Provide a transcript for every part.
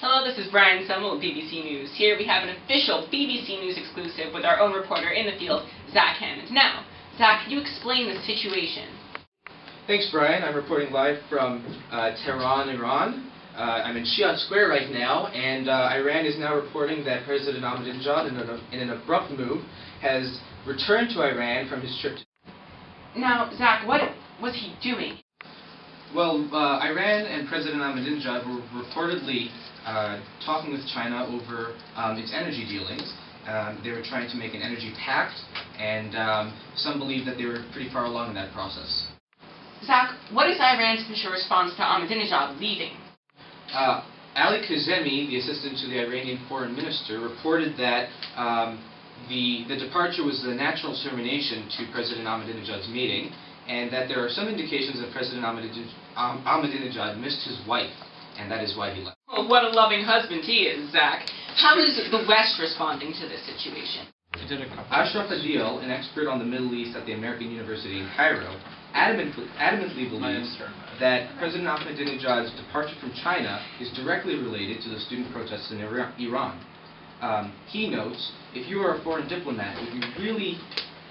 Hello, this is Brian Semmel with BBC News. Here we have an official BBC News exclusive with our own reporter in the field, Zach Hammond. Now, Zach, can you explain the situation? Thanks, Brian. I'm reporting live from Tehran, Iran. I'm in Shiat Square right now, and Iran is now reporting that President Ahmadinejad, in an abrupt move, has returned to Iran from his trip to... Now, Zach, what was he doing? Well, Iran and President Ahmadinejad were reportedly talking with China over its energy dealings. They were trying to make an energy pact, and some believe that they were pretty far along in that process. Zach, what is Iran's official response to Ahmadinejad leaving? Ali Kazemi, the assistant to the Iranian foreign minister, reported that the departure was the natural termination to President Ahmadinejad's meeting, and that there are some indications that President Ahmadinejad missed his wife, and that is why he left. Oh, what a loving husband he is, Zach. How is the West responding to this situation? Ashraf Adil, an expert on the Middle East at the American University in Cairo, adamantly believes that President Ahmadinejad's departure from China is directly related to the student protests in Iran. He notes, if you are a foreign diplomat, would you really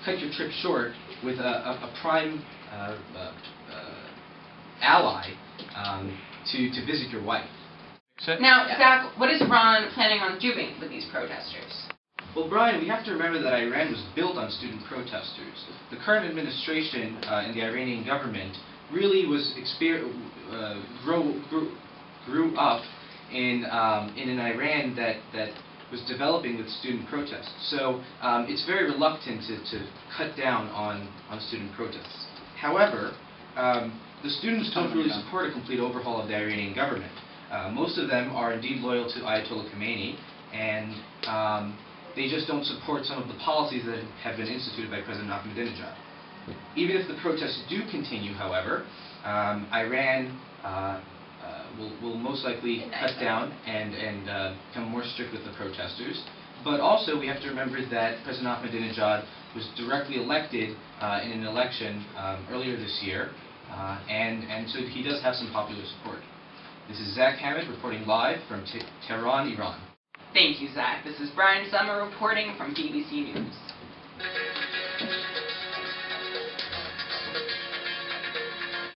cut your trip short with a prime ally to visit your wife? Now, Zach, what is Iran planning on doing with these protesters? Well, Brian, we have to remember that Iran was built on student protesters. The current administration in the Iranian government really was grew up in an Iran that was developing with student protests. So it's very reluctant to cut down on student protests. However, the students don't really support a complete overhaul of the Iranian government. Most of them are indeed loyal to Ayatollah Khomeini, and they just don't support some of the policies that have been instituted by President Ahmadinejad. Even if the protests do continue, however, Iran will most likely cut down and become more strict with the protesters. But also, we have to remember that President Ahmadinejad was directly elected in an election earlier this year, and so he does have some popular support. This is Zach Hammond reporting live from Tehran, Iran. Thank you, Zach. This is Brian Semmel reporting from BBC News.